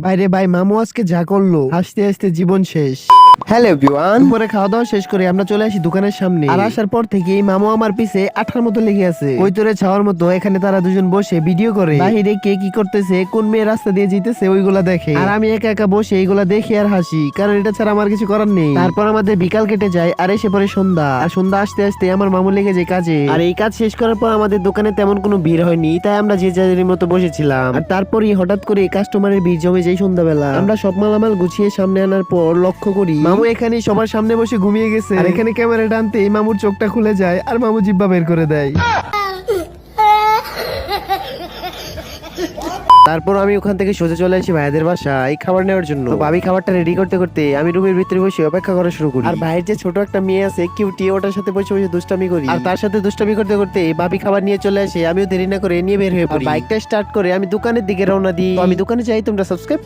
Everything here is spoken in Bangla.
বাইরে ভাই মামু আজকে যা করলো, হাসতে হাসতে জীবন শেষ। Hello everyone. দুপুরে খাওয়া দাওয়া শেষ করে আমরা চলে আসি দোকানের সামনে। আর আসার পর থেকেই মামু আমার পিছে আঠার মতো লেগে আছে। কৈতরে ছাওয়ার মতো এখানে তারা দুজন বসে ভিডিও করে। বাহিরে কে কি করতেছে, কোন মেয়ে রাস্তা দিয়ে যেতেছে ওইগুলা দেখে। আর আমি একা একা বসে এইগুলা দেখি আর হাসি, কারণ এটা ছাড়া আমার কিছু করার নেই। তারপর আমাদের বিকাল কেটে যায় আর এসে পরে সন্ধ্যা। আর সন্ধ্যা আসতে আসতে আমার মামু লেগে যায় কাজে। আর এই কাজ শেষ করার পর আমাদের দোকানে তেমন কোনো ভিড় হয়নি, তাই আমরা যে যাদের মতো বসেছিলাম। আর তারপরই হঠাৎ করে কাস্টমারের ভিড় জমে যায় সন্ধ্যাবেলা। আমরা সব মালামাল গুছিয়ে সামনে আনার পর লক্ষ্য করি মামু এখানে সবার সামনে বসে ঘুমিয়ে গেছে। আর এখানে ক্যামেরা টানতে মামুর চোখটা খুলে যায় আর মামু জিব্বা বের করে দেয়। তারপর আমি ওখান থেকে সোজা চলে আসি ভাইদের বাসায় খাবার নেওয়ার জন্য। তো ভাবি খাবারটা রেডি করতে করতে আমি রুমের ভিতরে বসে অপেক্ষা করা শুরু করি। আর ভাইয়ের যে ছোট একটা মেয়ে আছে কিউটি, ওটার সাথে বসে বসে দুষ্টামি করি। আর তার সাথে দুষ্টামি করতে করতে ভাবি খাবার নিয়ে চলে আসে, আমিও দেরি না করে নিয়ে বের হয়ে পড়ি। বাইকটা স্টার্ট করে আমি দোকানের দিকে রওনা দিই। তো আমি দোকানে যাই, তোমরা সাবস্ক্রাইব